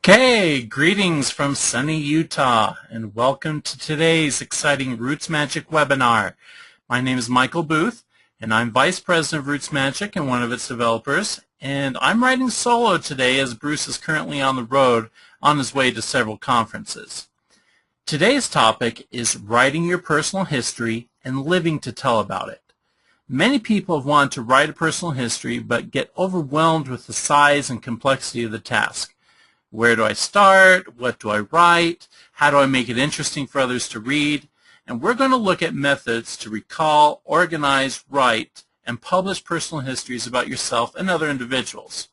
Okay, greetings from sunny Utah, and welcome to today's exciting Roots Magic webinar. My name is Michael Booth, and I'm Vice President of Roots Magic and one of its developers, and I'm writing solo today as Bruce is currently on the road on his way to several conferences. Today's topic is writing your personal history and living to tell about it. Many people have wanted to write a personal history but get overwhelmed with the size and complexity of the task. Where do I start? What do I write? How do I make it interesting for others to read? And we're going to look at methods to recall, organize, write, and publish personal histories about yourself and other individuals.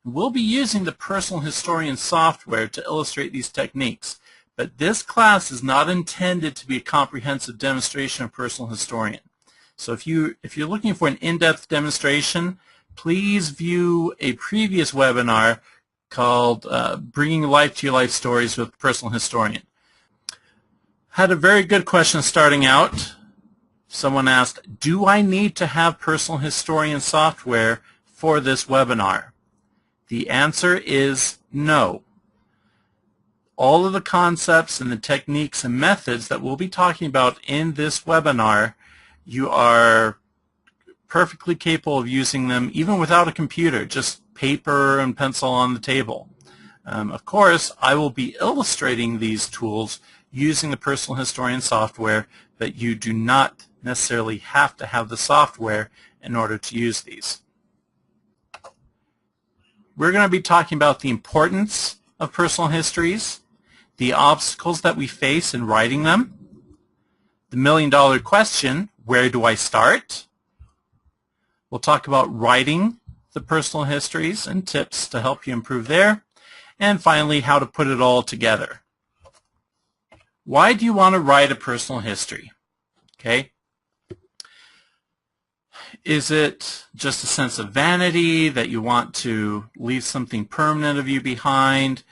We'll be using the Personal Historian software to illustrate these techniques, but this class is not intended to be a comprehensive demonstration of Personal Historian. So if you're looking for an in-depth demonstration, please view a previous webinar called Bringing Life to Your Life Stories with Personal Historian. Had a very good question starting out. Someone asked, do I need to have Personal Historian software for this webinar? The answer is no. All of the concepts and the techniques and methods that we'll be talking about in this webinar, you are perfectly capable of using them even without a computer, just paper and pencil on the table. Of course, I will be illustrating these tools using the Personal Historian software, but you do not necessarily have to have the software in order to use these. We're going to be talking about the importance of personal histories, the obstacles that we face in writing them, the million-dollar question, where do I start? We'll talk about writing the personal histories and tips to help you improve there. And finally, how to put it all together. Why do you want to write a personal history? Okay. Is it just a sense of vanity that you want to leave something permanent of you behind?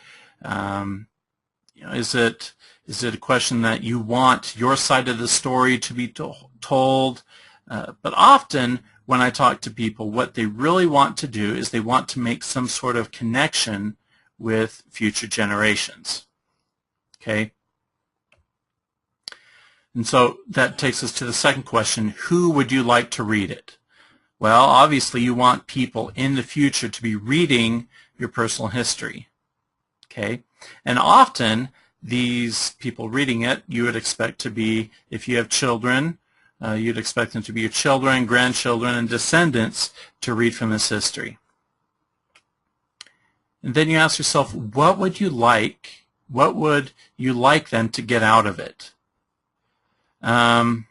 Is it a question that you want your side of the story to be told? But often, when I talk to people, what they really want to do is they want to make some sort of connection with future generations. Okay? And so that takes us to the second question, who would you like to read it? Well, obviously you want people in the future to be reading your personal history. Okay? And often these people reading it, you would expect to be, if you have children, you'd expect them to be your children, grandchildren, and descendants to read from this history. And then you ask yourself, what would you like them to get out of it? I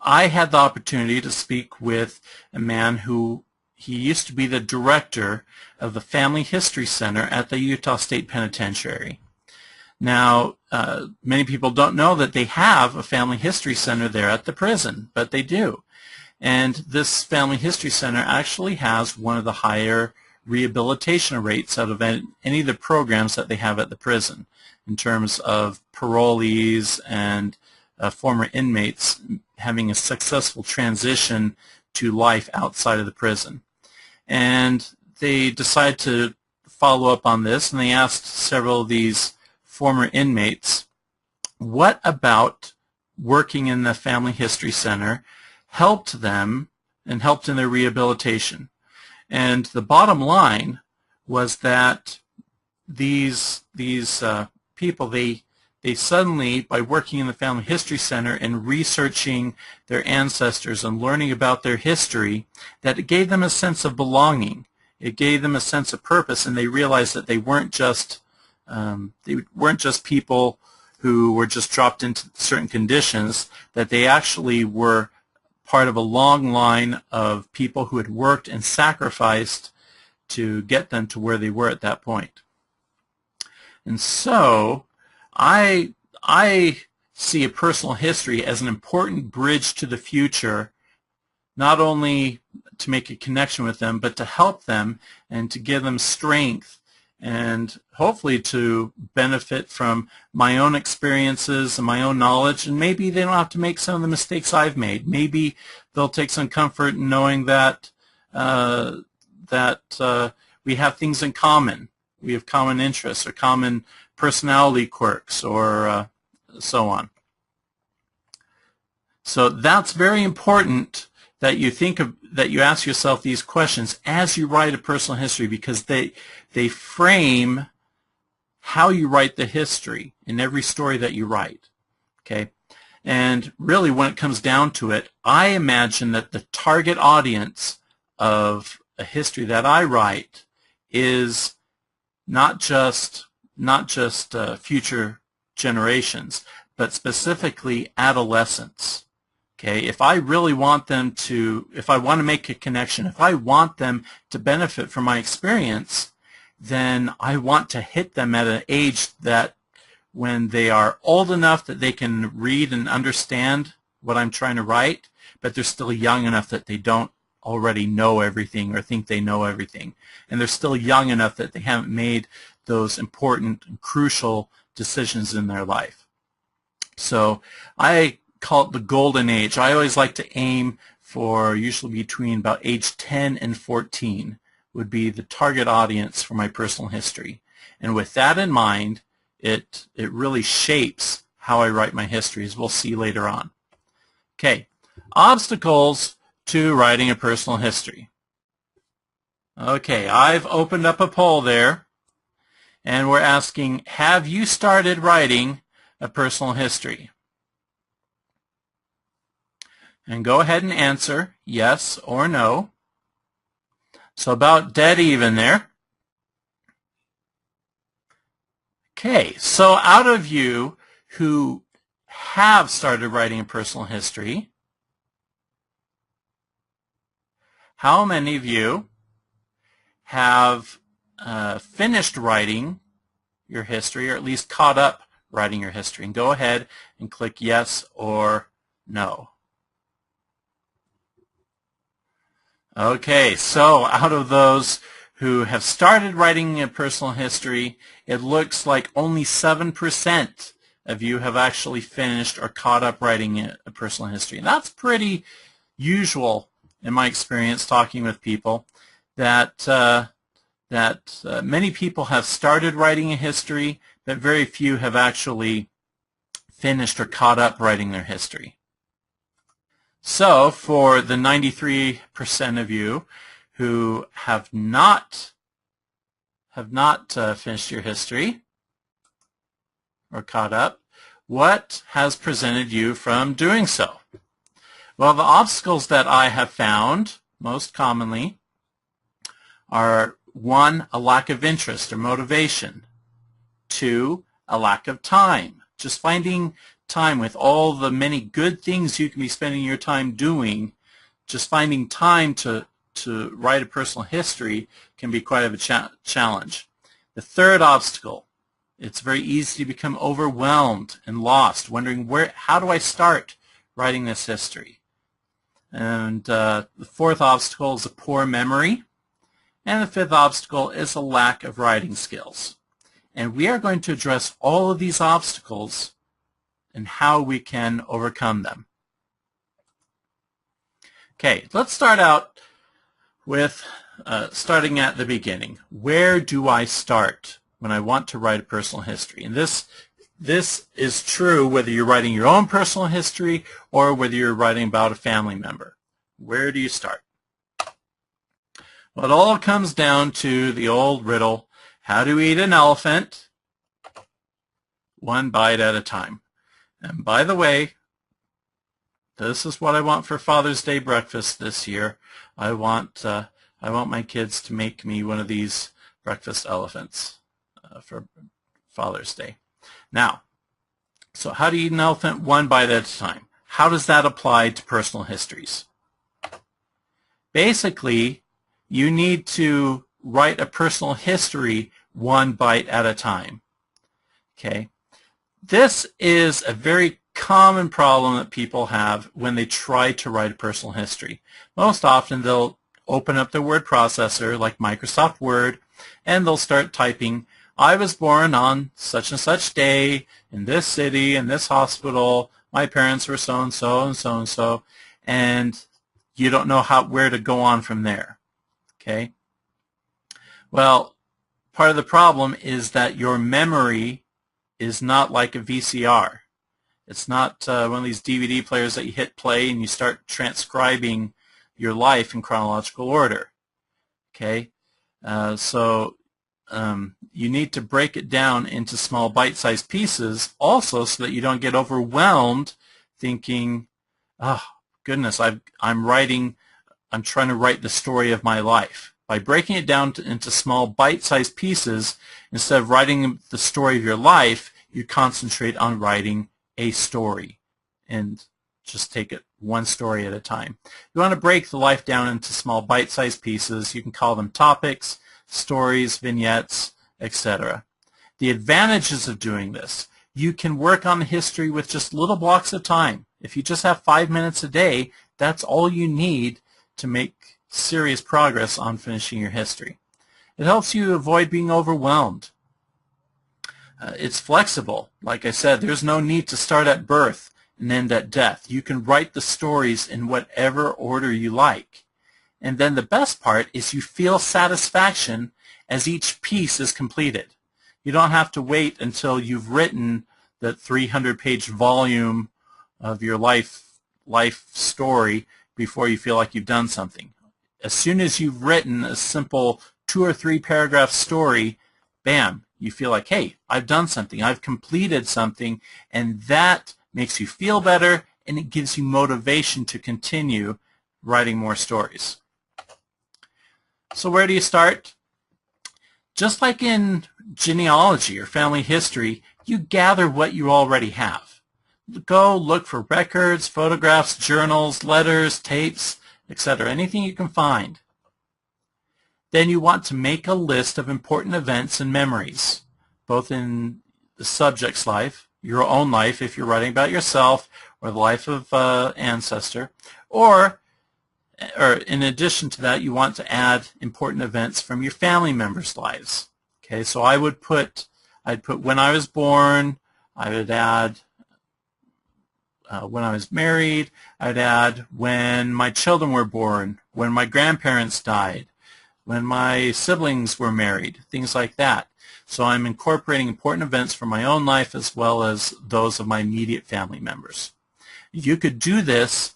had the opportunity to speak with a man who he used to be the director of the Family History Center at the Utah State Penitentiary. Now, many people don't know that they have a Family History Center there at the prison, but they do. And this Family History Center actually has one of the higher rehabilitation rates out of any of the programs that they have at the prison in terms of parolees and former inmates having a successful transition to life outside of the prison. And they decided to follow up on this, and they asked several of these former inmates, what about working in the Family History Center helped them and helped in their rehabilitation? And the bottom line was that these people, they suddenly, by working in the Family History Center and researching their ancestors and learning about their history, that it gave them a sense of belonging. It gave them a sense of purpose, and they realized that they weren't just people who were just dropped into certain conditions, that they actually were part of a long line of people who had worked and sacrificed to get them to where they were at that point. And so I see a personal history as an important bridge to the future, not only to make a connection with them, but to help them and to give them strength and hopefully to benefit from my own experiences and my own knowledge, and maybe they don't have to make some of the mistakes I've made. Maybe they'll take some comfort in knowing that we have things in common, We have common interests or common personality quirks or so on. So that's very important that you you ask yourself these questions as you write a personal history, because they frame how you write the history in every story that you write. Okay? And really, when it comes down to it, I imagine that the target audience of a history that I write is not just future generations, but specifically adolescents. Okay, if I really want them to, if I want to make a connection, if I want them to benefit from my experience, then I want to hit them at an age that when they are old enough that they can read and understand what I'm trying to write, but they're still young enough that they don't already know everything or think they know everything. And they're still young enough that they haven't made those important and crucial decisions in their life. So I call it the golden age. I always like to aim for usually between about age 10 and 14 would be the target audience for my personal history. And with that in mind, it really shapes how I write my history, as we'll see later on. Okay, obstacles to writing a personal history. Okay, I've opened up a poll there, and we're asking, have you started writing a personal history? And go ahead and answer yes or no. So about dead even there. Okay, so out of you who have started writing a personal history, how many of you have finished writing your history, or at least caught up writing your history? And go ahead and click yes or no. Okay, so out of those who have started writing a personal history, it looks like only 7% of you have actually finished or caught up writing a personal history. And that's pretty usual in my experience talking with people, that many people have started writing a history, but very few have actually finished or caught up writing their history. So for the 93% of you who have not finished your history or caught up, what has prevented you from doing so? Well, the obstacles that I have found most commonly are 1, a lack of interest or motivation, 2, a lack of time. Just finding time with all the many good things you can be spending your time doing, just finding time to write a personal history can be quite of a challenge. The third obstacle, it's very easy to become overwhelmed and lost, wondering how do I start writing this history? And the fourth obstacle is a poor memory. And the fifth obstacle is a lack of writing skills. And we are going to address all of these obstacles and how we can overcome them. Okay, let's start out with starting at the beginning. Where do I start when I want to write a personal history? And this is true whether you're writing your own personal history or whether you're writing about a family member. Where do you start? Well, it all comes down to the old riddle, how to eat an elephant? One bite at a time. And by the way, this is what I want for Father's Day breakfast this year. I want my kids to make me one of these breakfast elephants for Father's Day. Now, so how do you eat an elephant? One bite at a time. How does that apply to personal histories? Basically, you need to write a personal history one bite at a time. Okay? This is a very common problem that people have when they try to write a personal history. Most often they'll open up their word processor like Microsoft Word and they'll start typing, I was born on such and such day in this city, in this hospital, my parents were so-and-so and so-and-so, and you don't know where to go on from there. Okay? Well, part of the problem is that your memory is not like a VCR. It's not one of these DVD players that you hit play and you start transcribing your life in chronological order. Okay, so you need to break it down into small bite-sized pieces also so that you don't get overwhelmed thinking, oh goodness, I'm trying to write the story of my life. By breaking it down into small bite-sized pieces, instead of writing the story of your life, you concentrate on writing a story and just take it one story at a time. You want to break the life down into small bite-sized pieces. You can call them topics, stories, vignettes, etc. The advantages of doing this: you can work on history with just little blocks of time. If you just have 5 minutes a day, that's all you need to make serious progress on finishing your history. It helps you avoid being overwhelmed. It's flexible. Like I said, there's no need to start at birth and end at death. You can write the stories in whatever order you like. And then the best part is you feel satisfaction as each piece is completed. You don't have to wait until you've written the 300-page volume of your life story before you feel like you've done something. As soon as you've written a simple 2 or 3 paragraph story, bam, you feel like, hey, I've done something, I've completed something, and that makes you feel better, and it gives you motivation to continue writing more stories. So where do you start? Just like in genealogy or family history, you gather what you already have. Go look for records, photographs, journals, letters, tapes, etc., anything you can find. Then you want to make a list of important events and memories, both in the subject's life, your own life if you're writing about yourself, or the life of an ancestor, or in addition to that, you want to add important events from your family members' lives. Okay, so I'd put when I was born, I would add when I was married, I'd add when my children were born, when my grandparents died, when my siblings were married, things like that. So I'm incorporating important events from my own life as well as those of my immediate family members. You could do this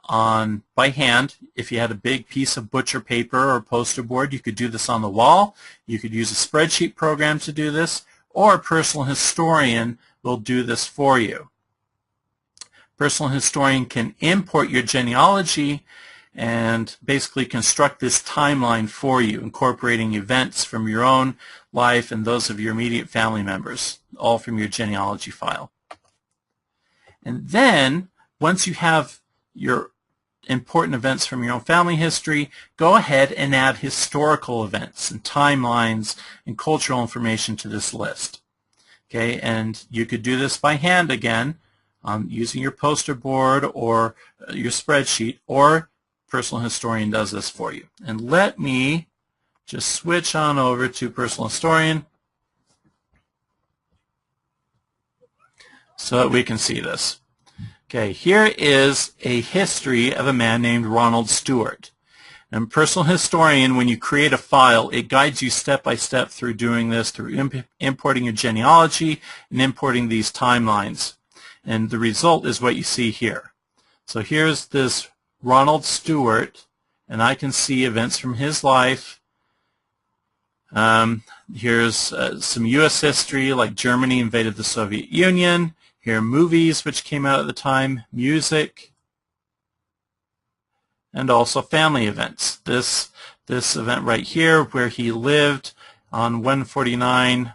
by hand. If you had a big piece of butcher paper or poster board, you could do this on the wall. You could use a spreadsheet program to do this, or a personal historian will do this for you. Personal historian can import your genealogy and basically construct this timeline for you, incorporating events from your own life and those of your immediate family members, all from your genealogy file. And then, once you have your important events from your own family history, go ahead and add historical events and timelines and cultural information to this list. Okay, and you could do this by hand again, using your poster board or your spreadsheet, or Personal Historian does this for you. And let me just switch on over to Personal Historian so that we can see this. Okay, here is a history of a man named Ronald Stewart. And Personal Historian, when you create a file, it guides you step by step through doing this, through importing your genealogy and importing these timelines. And the result is what you see here. So here's this Ronald Stewart, and I can see events from his life. Here's some U.S. history, like Germany invaded the Soviet Union. Here are movies which came out at the time, music, and also family events. This event right here, where he lived on 149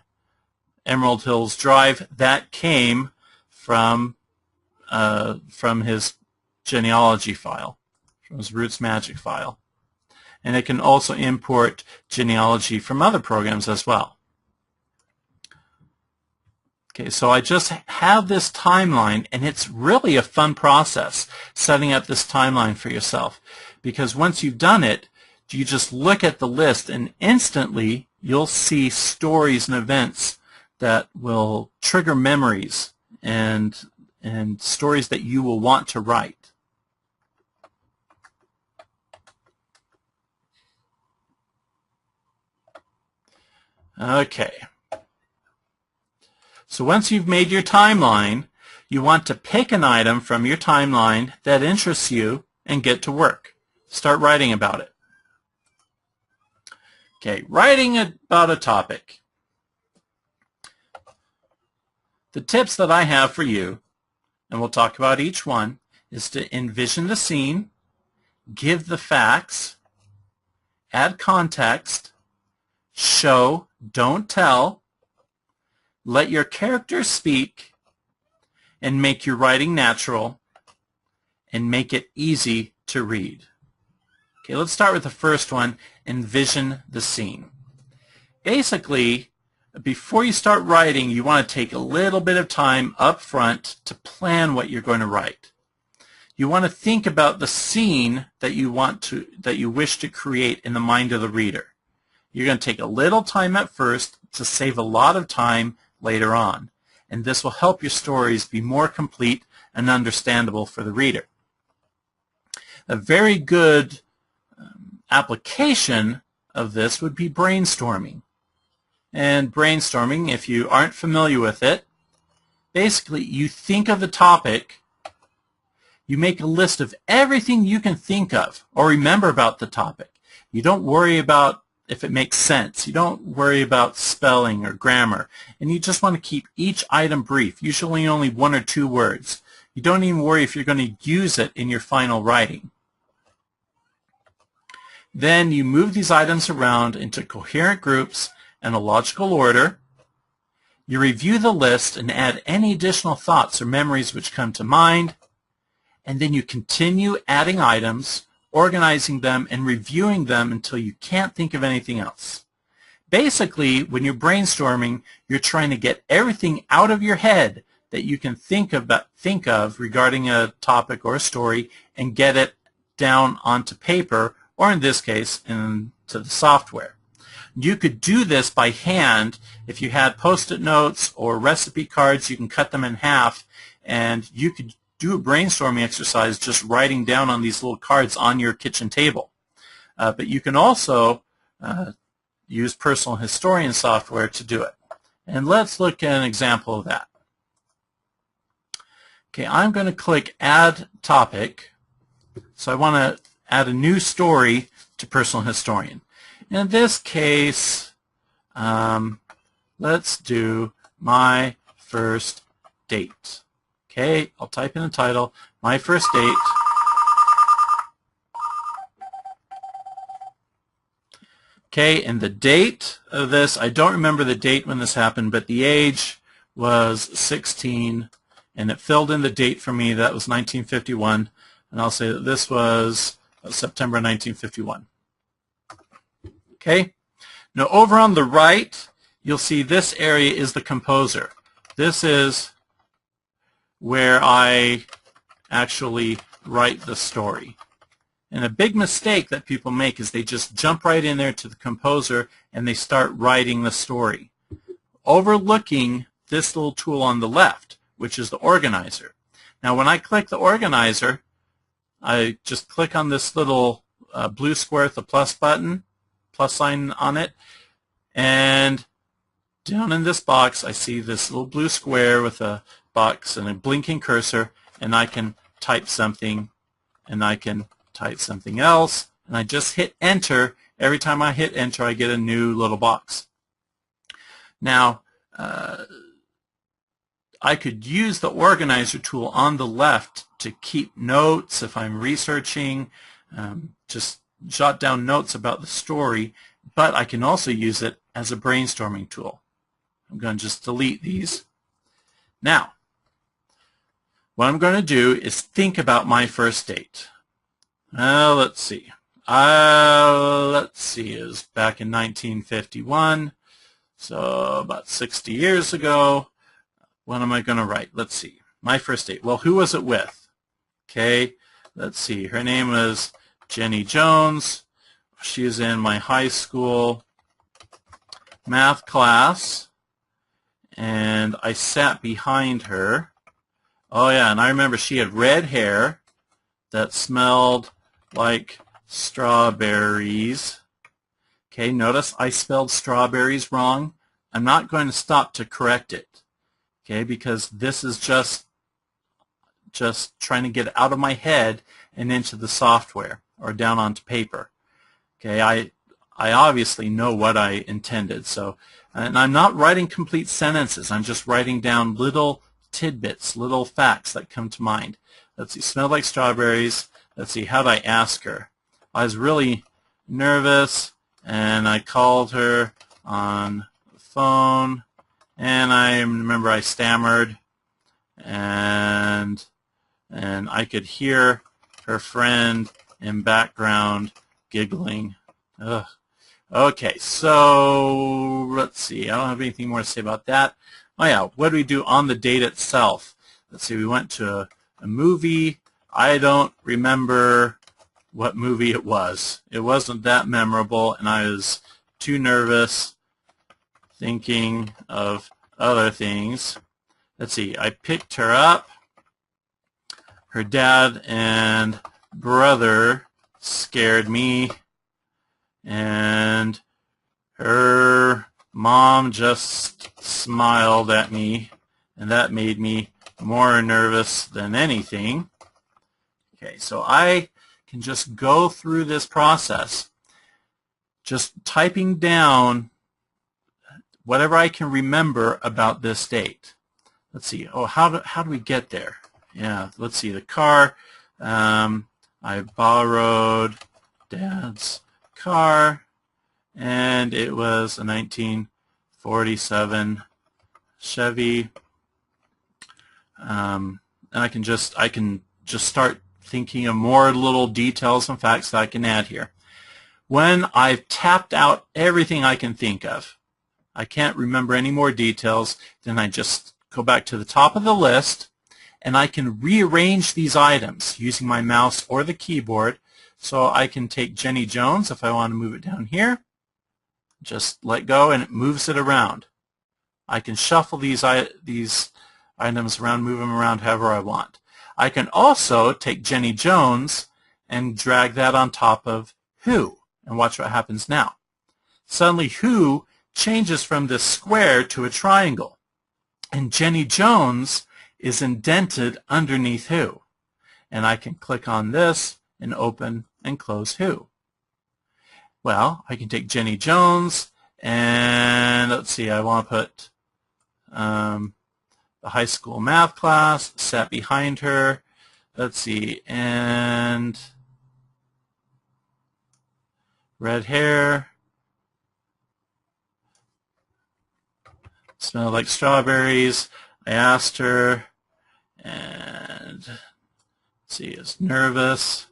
Emerald Hills Drive, that came from his genealogy file, from his Roots Magic file. And it can also import genealogy from other programs as well. Okay, so I just have this timeline, and it's really a fun process setting up this timeline for yourself, because once you've done it, you just look at the list and instantly you'll see stories and events that will trigger memories and stories that you will want to write. Okay. So once you've made your timeline, you want to pick an item from your timeline that interests you and get to work. Start writing about it. Okay, writing about a topic. The tips that I have for you, and we'll talk about each one, is to envision the scene, give the facts, add context, show, don't tell, let your characters speak, and make your writing natural, and make it easy to read. Okay, let's start with the first one, envision the scene. Basically, before you start writing, you want to take a little bit of time up front to plan what you're going to write. You want to think about the scene that you wish to create in the mind of the reader. You're going to take a little time at first to save a lot of time later on, and this will help your stories be more complete and understandable for the reader. A very good application of this would be brainstorming. And brainstorming, if you aren't familiar with it, basically you think of the topic, you make a list of everything you can think of or remember about the topic. You don't worry about if it makes sense. You don't worry about spelling or grammar. And you just want to keep each item brief, usually only 1 or 2 words. You don't even worry if you're going to use it in your final writing. Then you move these items around into coherent groups in a logical order. You review the list and add any additional thoughts or memories which come to mind. And then you continue adding items, organizing them, and reviewing them until you can't think of anything else. Basically, when you're brainstorming, you're trying to get everything out of your head that you can think of regarding a topic or a story and get it down onto paper, or in this case, into the software. You could do this by hand. If you had Post-it notes or recipe cards, you can cut them in half, and you could do a brainstorming exercise just writing down on these little cards on your kitchen table. But you can also use Personal Historian software to do it. And let's look at an example of that. Okay, I'm going to click Add Topic. So I want to add a new story to Personal Historian. In this case, let's do My First Date. Okay, I'll type in the title, My First Date. Okay, and the date of this, I don't remember the date when this happened, but the age was 16, and it filled in the date for me. That was 1951, and I'll say that this was September 1951. Okay, now over on the right, you'll see this area is the composer. This is where I actually write the story. And a big mistake that people make is they just jump right in there to the composer and they start writing the story, overlooking this little tool on the left, which is the organizer. Now when I click the organizer, I just click on this little blue square with the plus button, plus sign on it, and down in this box I see this little blue square with a box and a blinking cursor, and I can type something, and I can type something else, and I just hit enter. Every time I hit enter, I get a new little box. Now I could use the organizer tool on the left to keep notes if I'm researching, just jot down notes about the story, but I can also use it as a brainstorming tool. I'm going to just delete these. Now, what I'm going to do is think about my first date. Let's see. It was back in 1951, so about 60 years ago. What am I going to write? Let's see. My first date. Well, who was it with? Okay, let's see. Her name was Jenny Jones. She is in my high school math class, and I sat behind her. Oh yeah, and I remember she had red hair that smelled like strawberries, Okay, notice I spelled strawberries wrong. I'm not going to stop to correct it, okay, because this is just trying to get out of my head and into the software or down onto paper. Okay, I obviously know what I intended. So, and I'm not writing complete sentences. I'm just writing down little tidbits, little facts that come to mind. Let's see, smelled like strawberries. Let's see, how'd I ask her? I was really nervous, and I called her on the phone, and I remember I stammered, and I could hear her friend in background giggling. Ugh. Okay, so let's see. I don't have anything more to say about that. Oh yeah, what do we do on the date itself? Let's see, we went to a movie. I don't remember what movie it was. It wasn't that memorable, and I was too nervous thinking of other things. Let's see, I picked her up. Her dad and brother scared me, and her mom just smiled at me, and that made me more nervous than anything. Okay, so I can just go through this process, just typing down whatever I can remember about this date. Let's see, oh, how do we get there? Yeah, let's see, the car, I borrowed Dad's car, and it was a 1947 Chevy, and I can just start thinking of more little details and facts that I can add here. When I've tapped out everything I can think of, I can't remember any more details, then I just go back to the top of the list, and I can rearrange these items using my mouse or the keyboard. So I can take Jenny Jones, if I want to move it down here, just let go and it moves it around. I can shuffle these items around, move them around however I want. I can also take Jenny Jones and drag that on top of Who, and watch what happens now. Suddenly Who changes from this square to a triangle, and Jenny Jones is indented underneath Who. And I can click on this and open and close Who. Well, I can take Jenny Jones and let's see, I want to put the high school math class, sat behind her, let's see, and red hair, smelled like strawberries. I asked her, and let's see, is nervous.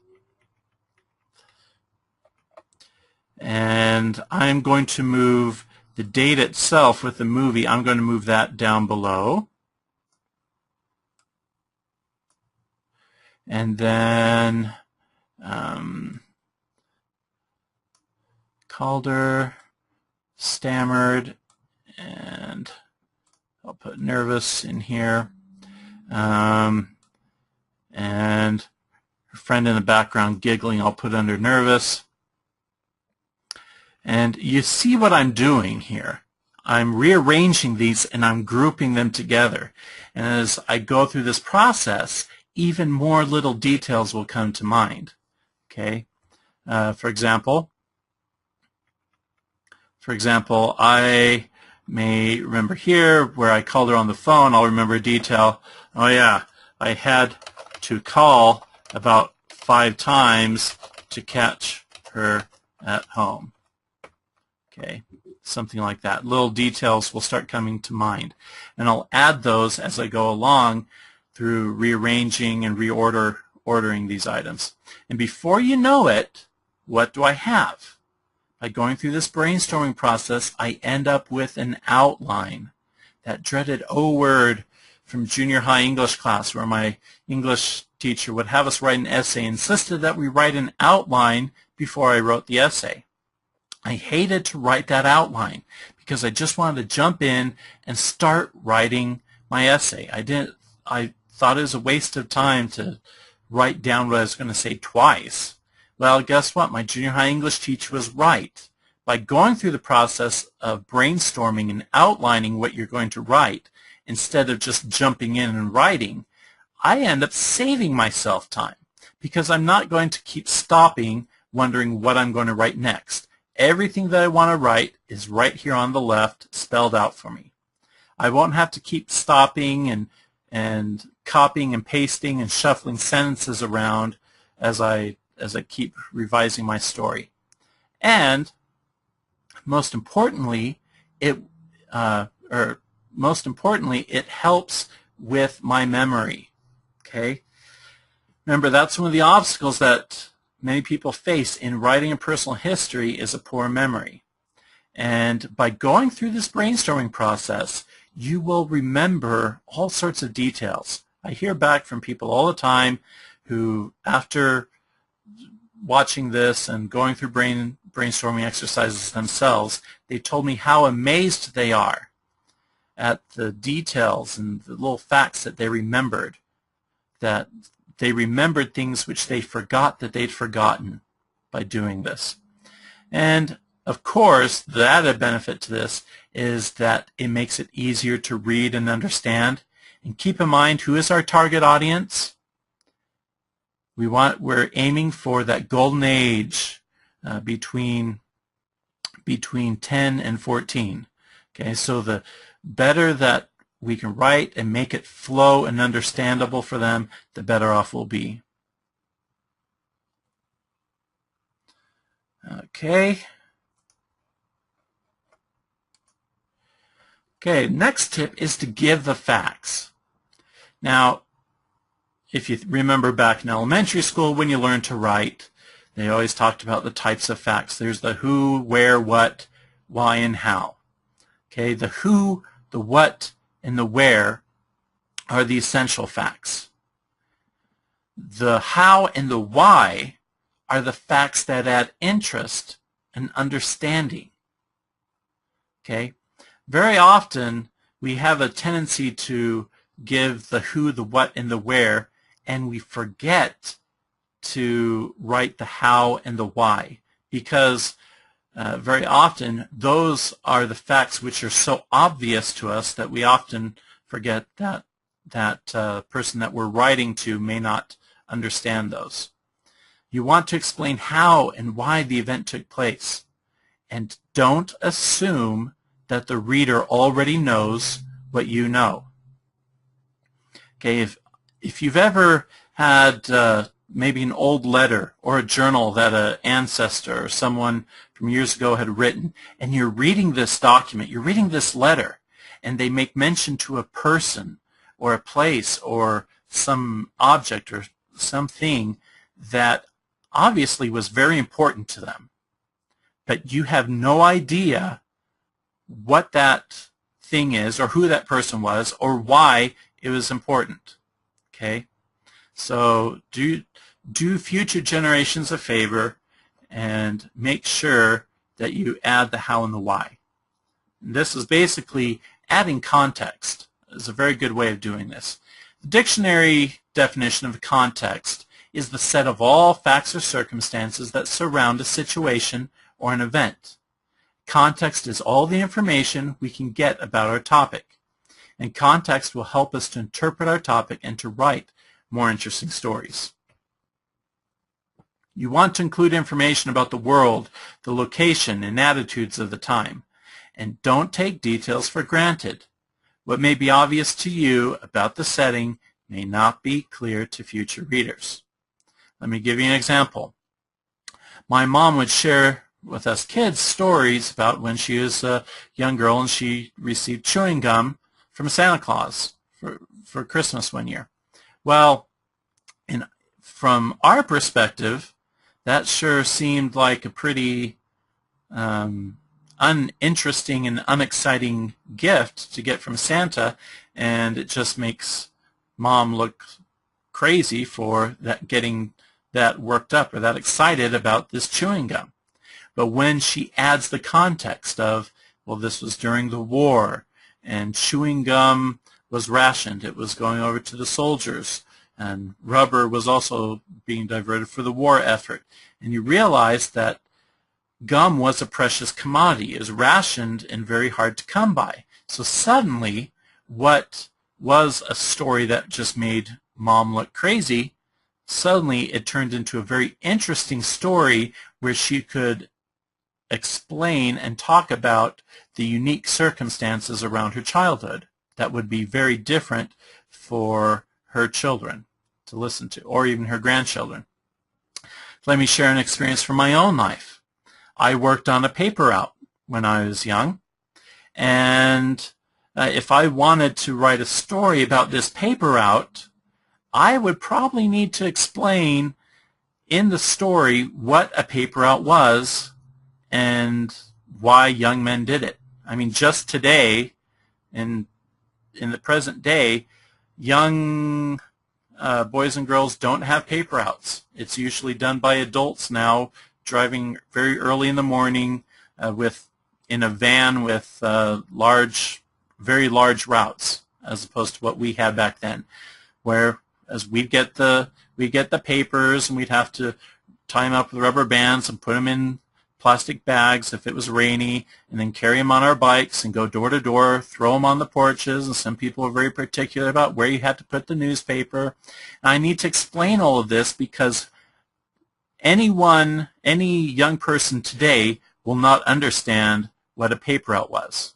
And I'm going to move the date itself with the movie. I'm going to move that down below. And then Calder, stammered, and I'll put nervous in here. And her friend in the background giggling, I'll put under nervous. And you see what I'm doing here. I'm rearranging these and I'm grouping them together. And as I go through this process, even more little details will come to mind. Okay. For example, I may remember here where I called her on the phone. I'll remember a detail. Oh yeah, I had to call about 5 times to catch her at home. Okay, something like that. Little details will start coming to mind. And I'll add those as I go along through rearranging and ordering these items. And before you know it, what do I have? By going through this brainstorming process, I end up with an outline. That dreaded O word from junior high English class where my English teacher would have us write an essay, insisted that we write an outline before I wrote the essay. I hated to write that outline because I just wanted to jump in and start writing my essay. I thought it was a waste of time to write down what I was going to say twice. Well, guess what? My junior high English teacher was right. by going through the process of brainstorming and outlining what you're going to write, instead of just jumping in and writing, I end up saving myself time because I'm not going to keep stopping wondering what I'm going to write next. Everything that I want to write is right here on the left spelled out for me. I won't have to keep stopping and copying and pasting and shuffling sentences around as I keep revising my story. And most importantly, it helps with my memory. Okay? Remember, that's one of the obstacles that many people face in writing a personal history is a poor memory. And by going through this brainstorming process, you will remember all sorts of details. I hear back from people all the time who, after watching this and going through brainstorming exercises themselves, they told me how amazed they are at the details and the little facts that they remembered, that they remembered things which they forgot that they'd forgotten by doing this. And of course, the added benefit to this is that it makes it easier to read and understand. And keep in mind, who is our target audience? We're aiming for that golden age between 10 and 14. Okay, so the better that we can write and make it flow and understandable for them, the better off we'll be. Okay. Okay, next tip is to give the facts. Now, if you remember back in elementary school when you learned to write, they always talked about the types of facts. There's the who, where, what, why, and how. Okay, the who, the what, and the where are the essential facts. The how and the why are the facts that add interest and understanding. Okay? Very often we have a tendency to give the who, the what, and the where, and we forget to write the how and the why, because very often those are the facts which are so obvious to us that we often forget that person that we're writing to may not understand those. You want to explain how and why the event took place, and don't assume that the reader already knows what you know. Okay, if you've ever had maybe an old letter or a journal that an ancestor or someone from years ago had written, and you're reading this document, you're reading this letter, and they make mention to a person or a place or some object or something that obviously was very important to them, but you have no idea what that thing is or who that person was or why it was important. Okay? So do future generations a favor and make sure that you add the how and the why. And this is basically adding context. It's a very good way of doing this. The dictionary definition of context is the set of all facts or circumstances that surround a situation or an event. Context is all the information we can get about our topic, and context will help us to interpret our topic and to write more interesting stories. You want to include information about the world, the location, and attitudes of the time, and don't take details for granted. What may be obvious to you about the setting may not be clear to future readers. Let me give you an example. My mom would share with us kids stories about when she was a young girl and she received chewing gum from Santa Claus for Christmas one year. Well, from our perspective, that sure seemed like a pretty uninteresting and unexciting gift to get from Santa, and it just makes Mom look crazy for getting that worked up or that excited about this chewing gum. But when she adds the context of, well, this was during the war, and chewing gum was rationed, it was going over to the soldiers, and rubber was also being diverted for the war effort, and you realize that gum was a precious commodity. It was rationed and very hard to come by. So suddenly, what was a story that just made Mom look crazy, suddenly it turned into a very interesting story where she could explain and talk about the unique circumstances around her childhood that would be very different for her children to listen to, or even her grandchildren. Let me share an experience from my own life. I worked on a paper route when I was young, and if I wanted to write a story about this paper route, I would probably need to explain in the story what a paper route was and why young men did it. I mean, just today, in the present day, young boys and girls don't have paper routes. It's usually done by adults now, driving very early in the morning in a van with very large routes, as opposed to what we had back then, where as we'd get the papers and we'd have to tie them up with rubber bands and put them in plastic bags if it was rainy, and then carry them on our bikes and go door to door, throw them on the porches, and some people are very particular about where you had to put the newspaper. And I need to explain all of this because any young person today will not understand what a paper route was.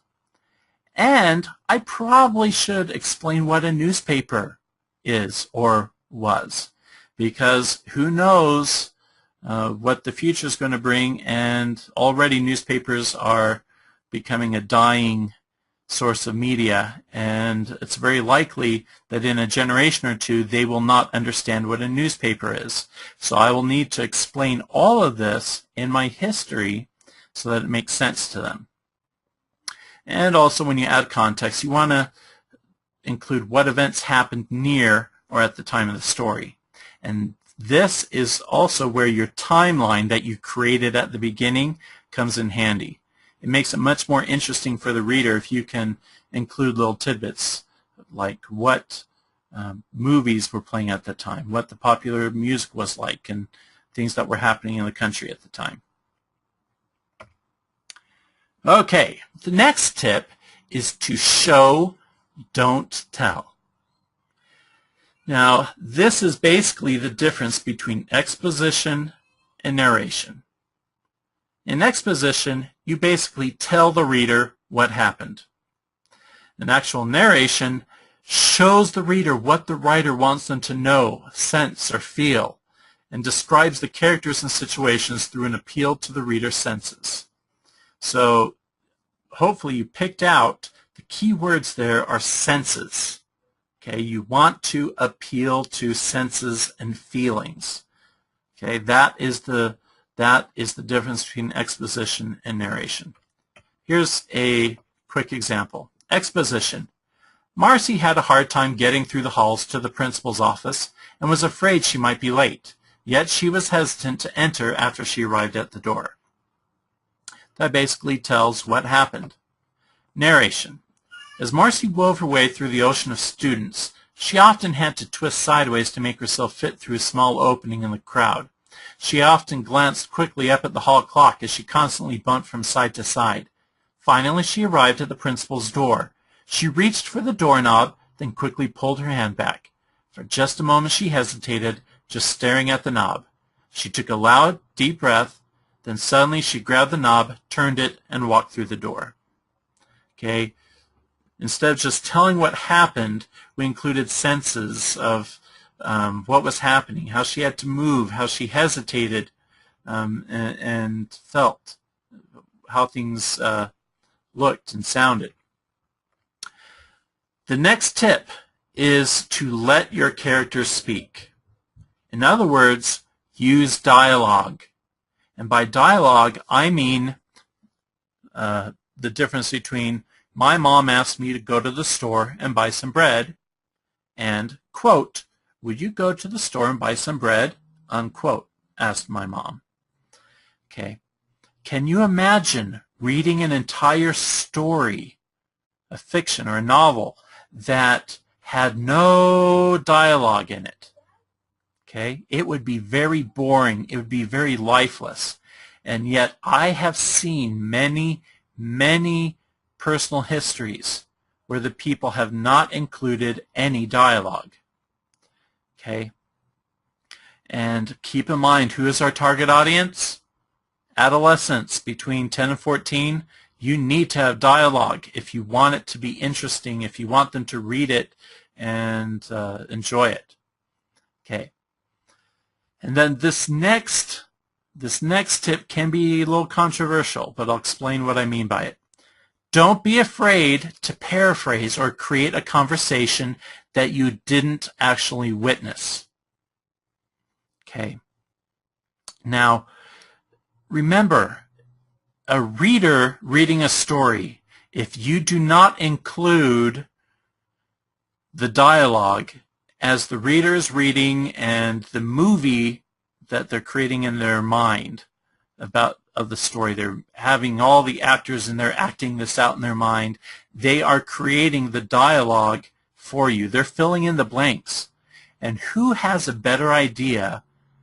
And I probably should explain what a newspaper is or was, because who knows what the future is going to bring, and already newspapers are becoming a dying source of media, and it's very likely that in a generation or two they will not understand what a newspaper is. So I will need to explain all of this in my history so that it makes sense to them. And also, when you add context, you want to include what events happened near or at the time of the story. And this is also where your timeline that you created at the beginning comes in handy. It makes it much more interesting for the reader if you can include little tidbits like what movies were playing at the time, what the popular music was like, and things that were happening in the country at the time. Okay, the next tip is to show, don't tell. Now, this is basically the difference between exposition and narration. In exposition, you basically tell the reader what happened. An actual narration shows the reader what the writer wants them to know, sense, or feel, and describes the characters and situations through an appeal to the reader's senses. So, hopefully you picked out the key words there are senses. Okay, you want to appeal to senses and feelings. Okay, that is the difference between exposition and narration. Here's a quick example. Exposition. Marcy had a hard time getting through the halls to the principal's office and was afraid she might be late, yet she was hesitant to enter after she arrived at the door. That basically tells what happened. Narration. As Marcy wove her way through the ocean of students, she often had to twist sideways to make herself fit through a small opening in the crowd. She often glanced quickly up at the hall clock as she constantly bumped from side to side. Finally, she arrived at the principal's door. She reached for the doorknob, then quickly pulled her hand back. For just a moment she hesitated, just staring at the knob. She took a loud, deep breath, then suddenly she grabbed the knob, turned it, and walked through the door. Okay. Instead of just telling what happened, we included senses of what was happening, how she had to move, how she hesitated, and felt, how things looked and sounded. The next tip is to let your characters speak. In other words, use dialogue. And by dialogue, I mean the difference between my mom asked me to go to the store and buy some bread, and, quote, would you go to the store and buy some bread, unquote, asked my mom. Okay. Can you imagine reading an entire story, a fiction or a novel, that had no dialogue in it? Okay. It would be very boring. It would be very lifeless. And yet I have seen many, many personal histories where the people have not included any dialogue. Okay? And keep in mind, who is our target audience? Adolescents between 10 and 14. You need to have dialogue if you want it to be interesting, if you want them to read it and enjoy it. Okay. And then this next tip can be a little controversial, but I'll explain what I mean by it. Don't be afraid to paraphrase or create a conversation that you didn't actually witness. Okay. Now, remember, a reader reading a story, if you do not include the dialogue as the reader is reading and the movie that they're creating in their mind of the story, they're having all the actors and they're acting this out in their mind, they are creating the dialogue for you. They're filling in the blanks. And who has a better idea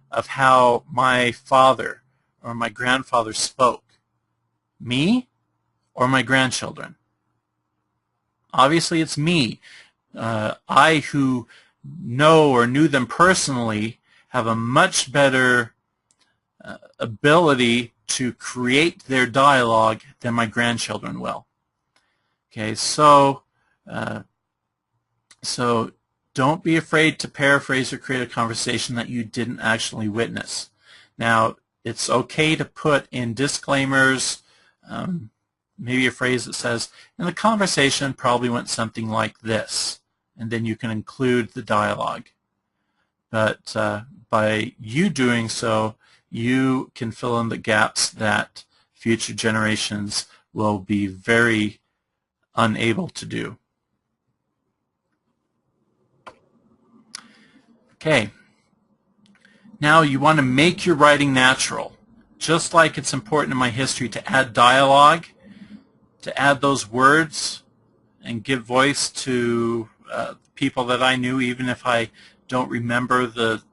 of how my father or my grandfather spoke? Me or my grandchildren? Obviously it's me. I, who know or knew them personally, have a much better ability to create their dialogue than my grandchildren will. Okay, so don't be afraid to paraphrase or create a conversation that you didn't actually witness. Now, it's okay to put in disclaimers, maybe a phrase that says, and the conversation probably went something like this, and then you can include the dialogue. But by you doing so, you can fill in the gaps that future generations will be very unable to do. Okay. Now you want to make your writing natural. Just like it's important in my history to add dialogue, to add those words and give voice to people that I knew, even if I don't remember the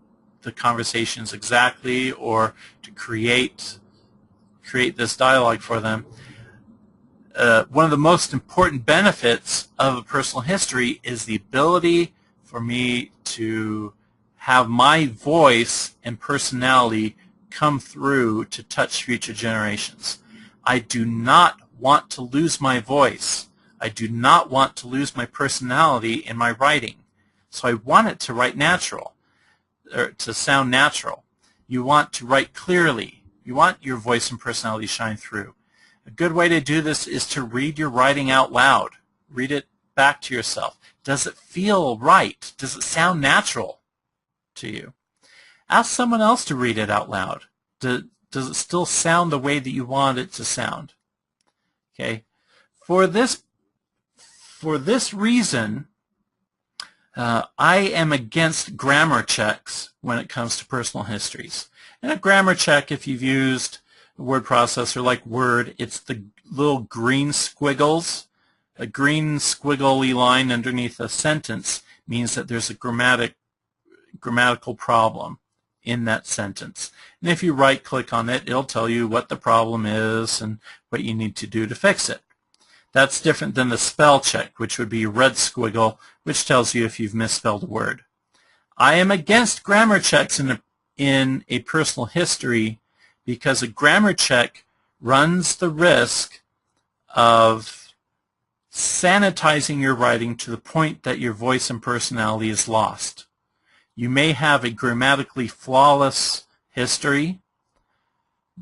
conversations exactly, or to create this dialogue for them. One of the most important benefits of a personal history is the ability for me to have my voice and personality come through to touch future generations. I do not want to lose my voice. I do not want to lose my personality in my writing. So I want it to write natural, or to sound natural. You want to write clearly. You want your voice and personality to shine through. A good way to do this is to read your writing out loud. Read it back to yourself. Does it feel right? Does it sound natural to you? Ask someone else to read it out loud. Does it still sound the way that you want it to sound? Okay. For this reason, I am against grammar checks when it comes to personal histories. And a grammar check, if you've used a word processor like Word, it's the little green squiggles. A green squiggly line underneath a sentence means that there's a grammatical problem in that sentence. And if you right-click on it, it'll tell you what the problem is and what you need to do to fix it. That's different than the spell check, which would be a red squiggle, which tells you if you've misspelled a word. I am against grammar checks in a personal history because a grammar check runs the risk of sanitizing your writing to the point that your voice and personality is lost. You may have a grammatically flawless history,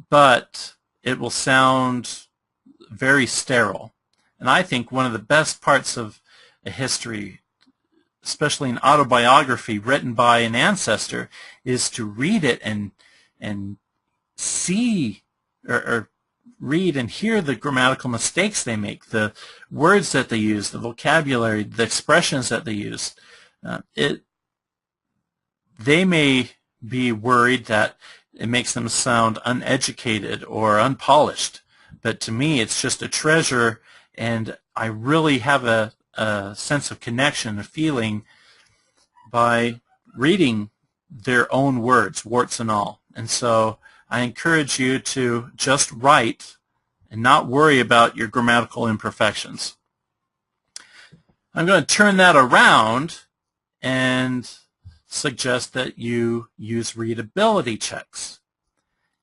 but it will sound very sterile. And I think one of the best parts of a history, especially an autobiography written by an ancestor, is to read it and see or read and hear the grammatical mistakes they make, the words that they use, the vocabulary, the expressions that they use. They may be worried that it makes them sound uneducated or unpolished, but to me it's just a treasure, and I really have a sense of connection, a feeling, by reading their own words, warts and all. And so I encourage you to just write and not worry about your grammatical imperfections. I'm going to turn that around and suggest that you use readability checks.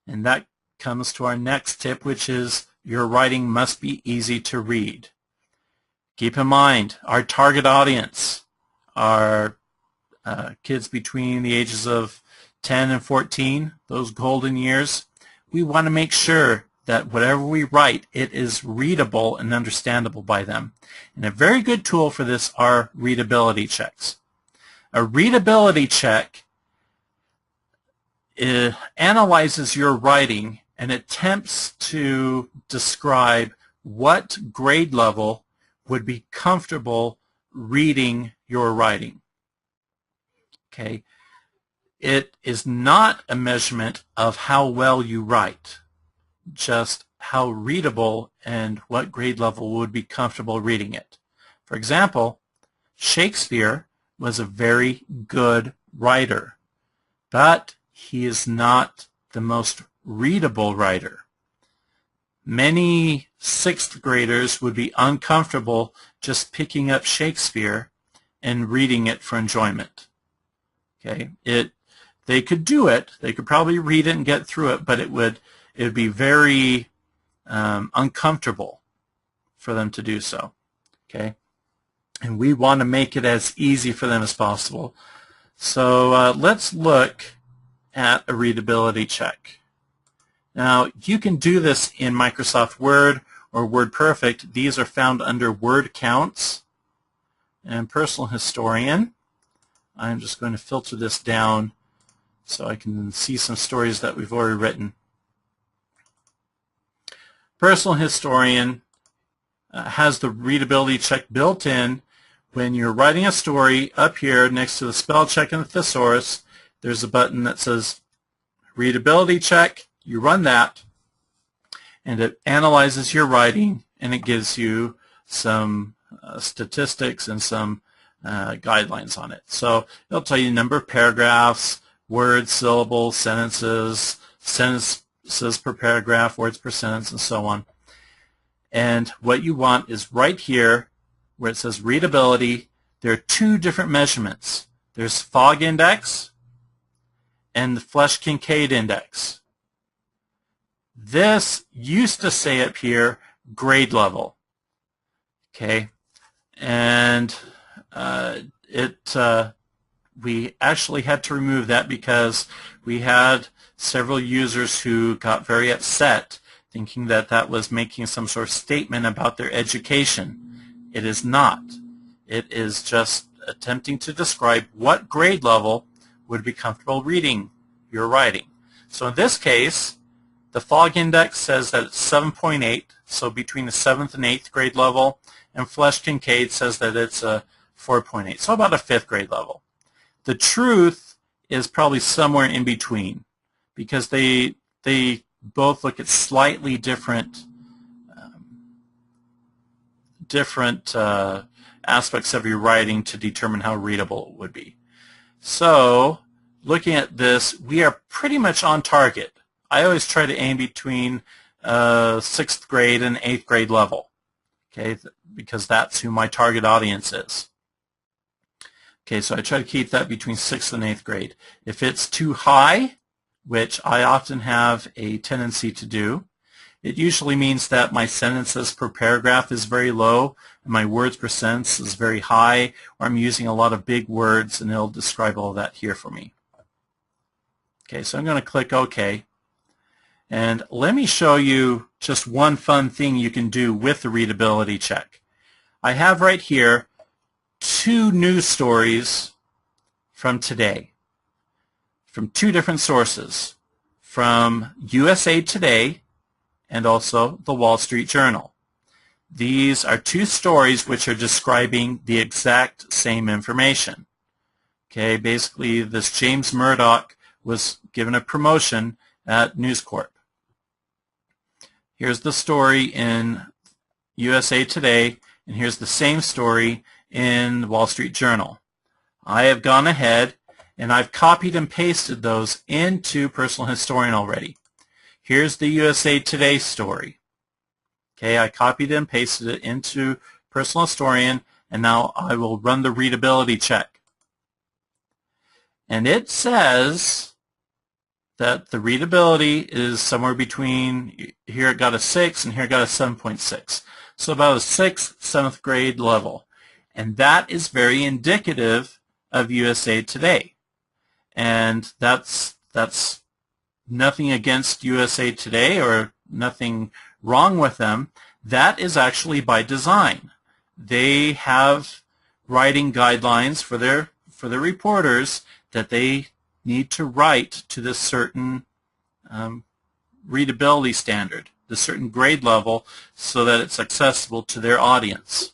And that comes to our next tip, which is your writing must be easy to read. Keep in mind, our target audience are kids between the ages of 10 and 14, those golden years. We want to make sure that whatever we write, it is readable and understandable by them. And a very good tool for this are readability checks. A readability check analyzes your writing and attempts to describe what grade level would be comfortable reading your writing. Okay. It is not a measurement of how well you write, just how readable and what grade level would be comfortable reading it. For example, Shakespeare was a very good writer, but he is not the most readable writer. Many sixth graders would be uncomfortable just picking up Shakespeare and reading it for enjoyment. Okay, they could do it. They could probably read it and get through it, but it would be very uncomfortable for them to do so. Okay, and we want to make it as easy for them as possible. So let's look at a readability check. Now, you can do this in Microsoft Word or WordPerfect. These are found under Word Counts and Personal Historian. I'm just going to filter this down so I can see some stories that we've already written. Personal Historian has the readability check built in. When you're writing a story, up here next to the spell check and the thesaurus, there's a button that says readability check. You run that, and it analyzes your writing, and it gives you some statistics and some guidelines on it. So it'll tell you the number of paragraphs, words, syllables, sentences per paragraph, words per sentence, and so on. And what you want is right here where it says readability. There are two different measurements. There's Fogg index and the Flesch-Kincaid index. This used to say up here grade level. Okay, and we actually had to remove that because we had several users who got very upset thinking that that was making some sort of statement about their education. It is not. It is just attempting to describe what grade level would be comfortable reading your writing. So in this case, the Fogg index says that it's 7.8, so between the 7th and 8th grade level, and Flesch-Kincaid says that it's a 4.8, so about a 5th grade level. The truth is probably somewhere in between, because they both look at slightly different aspects of your writing to determine how readable it would be. So, looking at this, we are pretty much on target. I always try to aim between 6th grade and 8th grade level, okay, because that's who my target audience is. Okay, so I try to keep that between 6th and 8th grade. If it's too high, which I often have a tendency to do, it usually means that my sentences per paragraph is very low and my words per sentence is very high, or I'm using a lot of big words, and it'll describe all that here for me. Okay, so I'm going to click OK. And let me show you just one fun thing you can do with the readability check. I have right here 2 news stories from today, from 2 different sources, from USA Today and also the Wall Street Journal. These are 2 stories which are describing the exact same information. Okay, basically this James Murdoch was given a promotion at News Corp. Here's the story in USA Today, and here's the same story in the Wall Street Journal. I have gone ahead and I've copied and pasted those into Personal Historian already. Here's the USA Today story. Okay, I copied and pasted it into Personal Historian, and now I will run the readability check. And it says that the readability is somewhere between, here it got a 6 and here it got a 7.6. So about a 6th, 7th grade level. And that is very indicative of USA Today. And that's nothing against USA Today or nothing wrong with them. That is actually by design. They have writing guidelines for their reporters that they need to write to this certain readability standard, the certain grade level, so that it's accessible to their audience.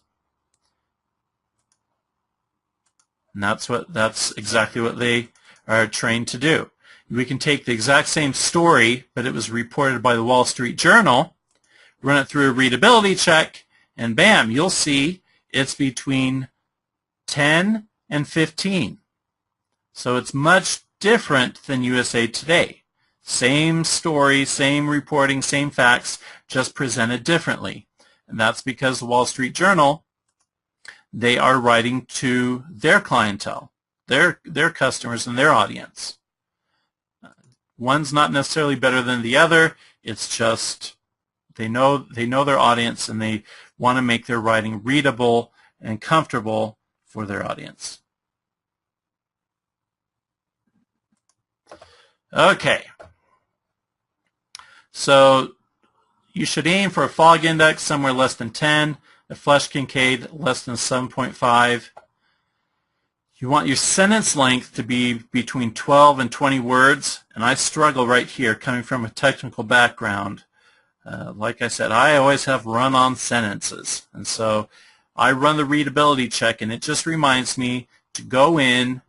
And that's exactly what they are trained to do. We can take the exact same story, but it was reported by the Wall Street Journal, run it through a readability check, and bam, you'll see it's between 10 and 15. So it's much different than USA Today. Same story, same reporting, same facts, just presented differently. And that's because the Wall Street Journal, they are writing to their clientele, their customers and their audience. One's not necessarily better than the other. It's just they know their audience, and they want to make their writing readable and comfortable for their audience. Okay. So you should aim for a fog index somewhere less than 10, a Flesch Kincaid less than 7.5. You want your sentence length to be between 12 and 20 words, and I struggle right here coming from a technical background. Like I said, I always have run-on sentences, and so I run the readability check, and it just reminds me to go in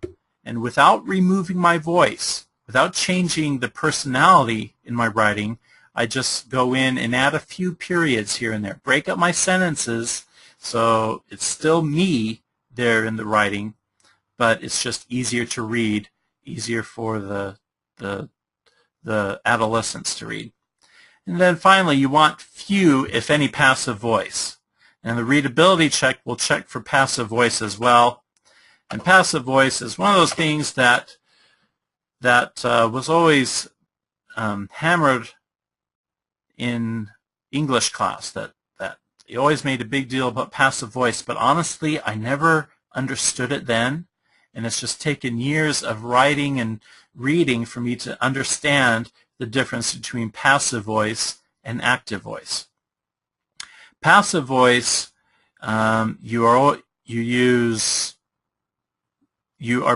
and without removing my voice, without changing the personality in my writing, I just go in and add a few periods here and there, break up my sentences so it's still me there in the writing, but it's just easier to read, easier for the adolescents to read. And then finally, you want few, if any, passive voice. And the readability check will check for passive voice as well. And passive voice is one of those things that was always hammered in English class, that you always made a big deal about passive voice, but honestly, I never understood it then. And it's just taken years of writing and reading for me to understand the difference between passive voice and active voice. Passive voice, you are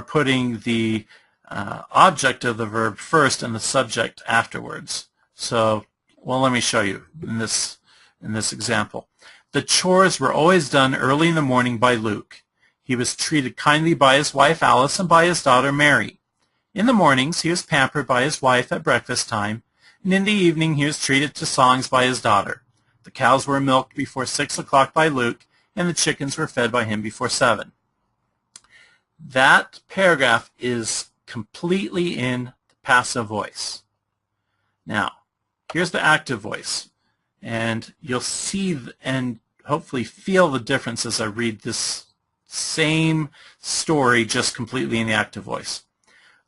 putting the object of the verb first and the subject afterwards. So, well, let me show you in this example. The chores were always done early in the morning by Luke. He was treated kindly by his wife Alice and by his daughter Mary. In the mornings he was pampered by his wife at breakfast time, and in the evening he was treated to songs by his daughter. The cows were milked before 6 o'clock by Luke, and the chickens were fed by him before 7. That paragraph is completely in the passive voice. Now, here's the active voice, and you'll see and hopefully feel the difference as I read this same story just completely in the active voice.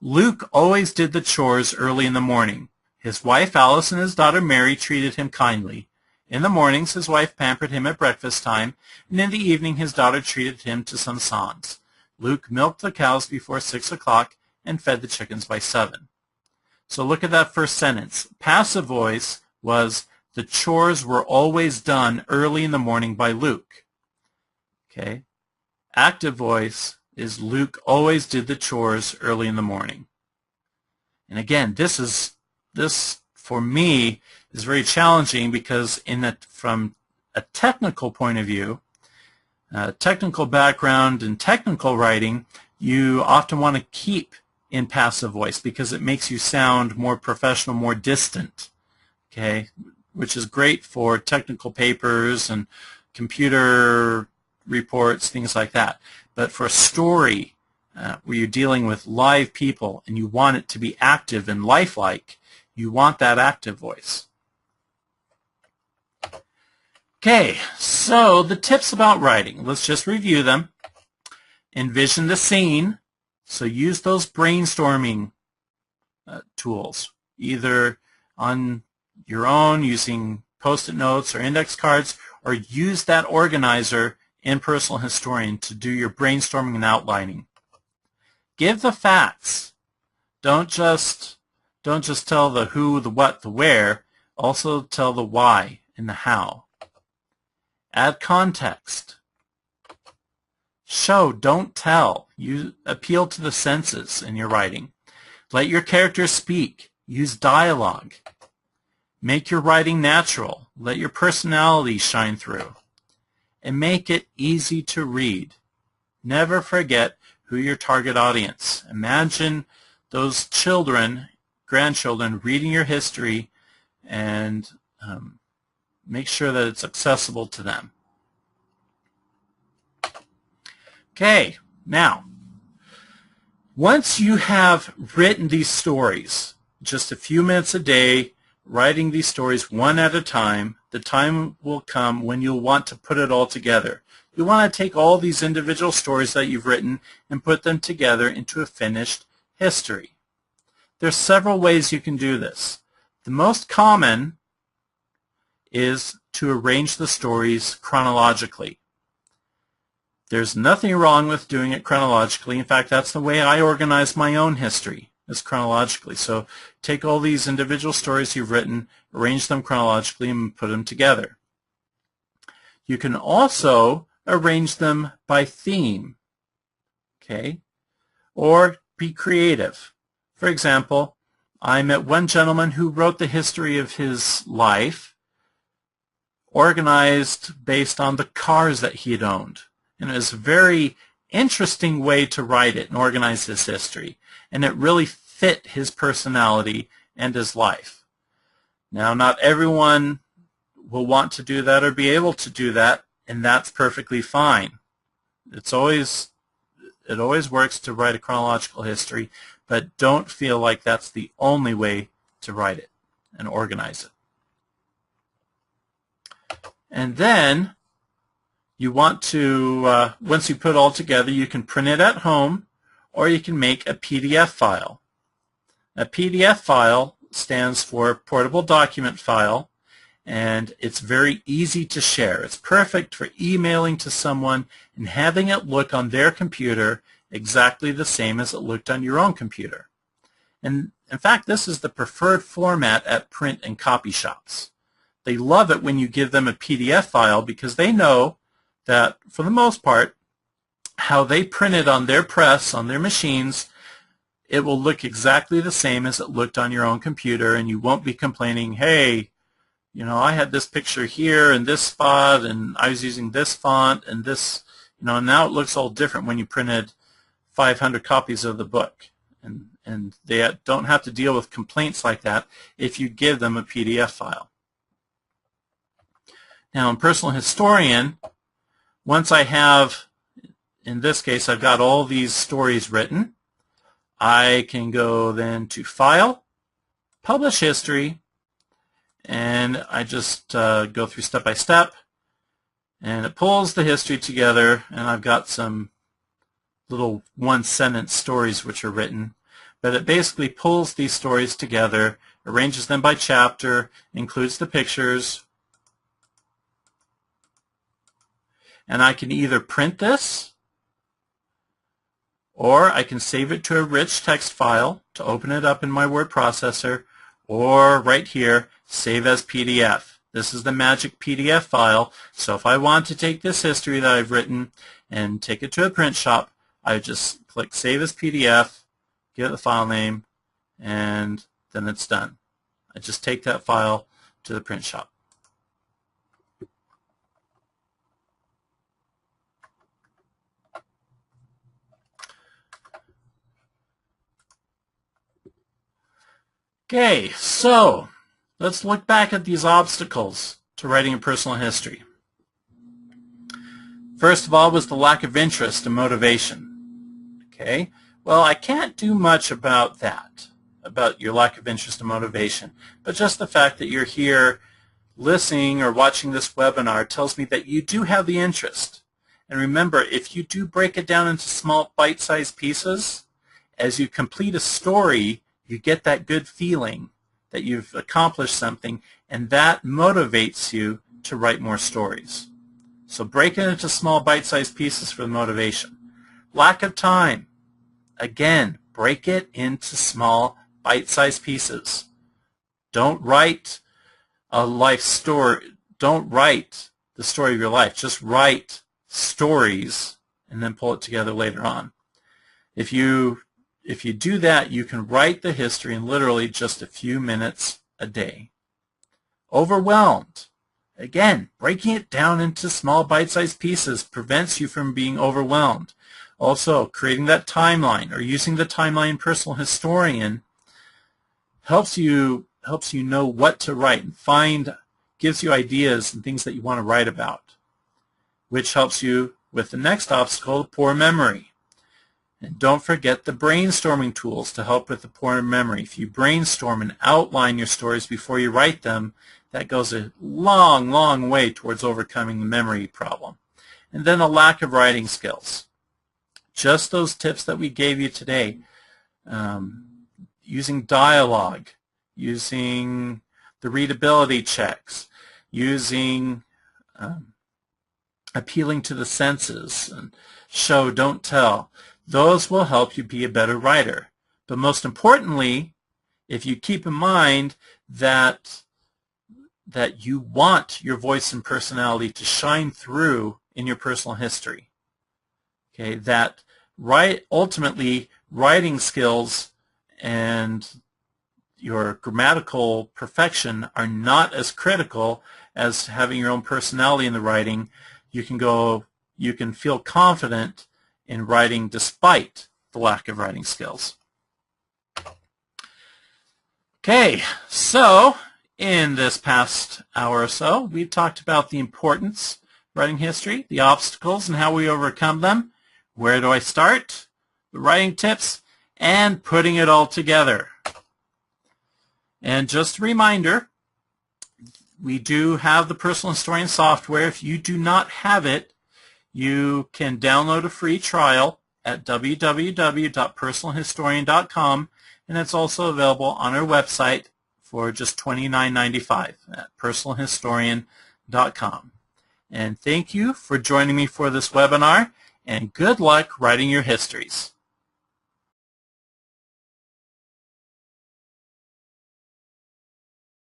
Luke always did the chores early in the morning. His wife Alice and his daughter Mary treated him kindly. In the mornings his wife pampered him at breakfast time, and in the evening his daughter treated him to some songs. Luke milked the cows before 6 o'clock and fed the chickens by 7. So look at that first sentence. Passive voice was, the chores were always done early in the morning by Luke. Okay. Active voice is, Luke always did the chores early in the morning. And again, this for me is very challenging because from a technical point of view, technical background and technical writing, you often want to keep in passive voice because it makes you sound more professional, more distant, okay, which is great for technical papers and computer reports, things like that. But for a story where you're dealing with live people and you want it to be active and lifelike, You want that active voice. Okay, so the tips about writing. Let's just review them. Envision the scene. So use those brainstorming tools, either on your own using Post-it notes or index cards, or use that organizer in Personal Historian to do your brainstorming and outlining. Give the facts. Don't just tell the who, the what, the where. Also tell the why and the how. Add context. Show, don't tell. You appeal to the senses in your writing. Let your characters speak. Use dialogue. Make your writing natural. Let your personality shine through. And make it easy to read. Never forget who your target audience. Imagine those children, grandchildren, reading your history, and make sure that it's accessible to them. Okay, now, once you have written these stories, just a few minutes a day, writing these stories one at a time, the time will come when you'll want to put it all together. You want to take all these individual stories that you've written and put them together into a finished history. There's several ways you can do this. The most common is to arrange the stories chronologically. There's nothing wrong with doing it chronologically. In fact, that's the way I organize my own history, is chronologically. So take all these individual stories you've written, arrange them chronologically, and put them together. You can also arrange them by theme, okay, or be creative. For example, I met one gentleman who wrote the history of his life, organized based on the cars that he had owned. And it was a very interesting way to write it and organize his history. And it really fit his personality and his life. Now, not everyone will want to do that or be able to do that, and that's perfectly fine. It always works to write a chronological history, but don't feel like that's the only way to write it and organize it. And then you want to, once you put it all together, you can print it at home, or you can make a PDF file. A PDF file stands for Portable Document File, and it's very easy to share. It's perfect for emailing to someone and having it look on their computer exactly the same as it looked on your own computer. And in fact, this is the preferred format at print and copy shops. They love it when you give them a PDF file because they know that, for the most part, how they print it on their press, on their machines, it will look exactly the same as it looked on your own computer, and you won't be complaining, hey, you know, I had this picture here and this spot, and I was using this font and this, you know, now it looks all different when you printed 500 copies of the book. And they don't have to deal with complaints like that if you give them a PDF file. Now, in Personal Historian, once I have, in this case, I've got all these stories written, I can go then to File, Publish History, and I just go through step by step, and it pulls the history together, and I've got some little one-sentence stories which are written, but it basically pulls these stories together, arranges them by chapter, includes the pictures, and I can either print this, or I can save it to a rich text file to open it up in my word processor, or right here, save as PDF. This is the magic PDF file, so if I want to take this history that I've written and take it to a print shop, I just click Save as PDF, give it the file name, and then it's done. I just take that file to the print shop. Okay, so let's look back at these obstacles to writing a personal history. First of all was the lack of interest and motivation. Okay, well, I can't do much about that. about your lack of interest and motivation, but just the fact that you're here listening or watching this webinar tells me that you do have the interest. And remember, if you do break it down into small bite-sized pieces, as you complete a story, you get that good feeling that you've accomplished something, and that motivates you to write more stories. So break it into small bite-sized pieces for the motivation. Lack of time. Again, break it into small bite-sized pieces. Don't write a life story. Don't write the story of your life. Just write stories and then pull it together later on. If you do that, you can write the history in literally just a few minutes a day. Overwhelmed. Again, breaking it down into small bite-sized pieces prevents you from being overwhelmed. Also, creating that timeline or using the timeline personal historian helps you know what to write and gives you ideas and things that you want to write about, which helps you with the next obstacle, poor memory. And don't forget the brainstorming tools to help with the poor memory. If you brainstorm and outline your stories before you write them, that goes a long, long way towards overcoming the memory problem. And then a lack of writing skills. Just those tips that we gave you today, using dialogue, using the readability checks, using appealing to the senses, and show, don't tell. Those will help you be a better writer. But most importantly, if you keep in mind that you want your voice and personality to shine through in your personal history, okay, that ultimately writing skills and your grammatical perfection are not as critical as having your own personality in the writing. You can feel confident in writing despite the lack of writing skills. Okay, so in this past hour or so, we've talked about the importance of writing history, the obstacles and how we overcome them, where do I start, the writing tips, and putting it all together. And just a reminder, we do have the Personal Historian software. If you do not have it, you can download a free trial at www.personalhistorian.com, and it's also available on our website for just $29.95 at personalhistorian.com. And thank you for joining me for this webinar, and good luck writing your histories.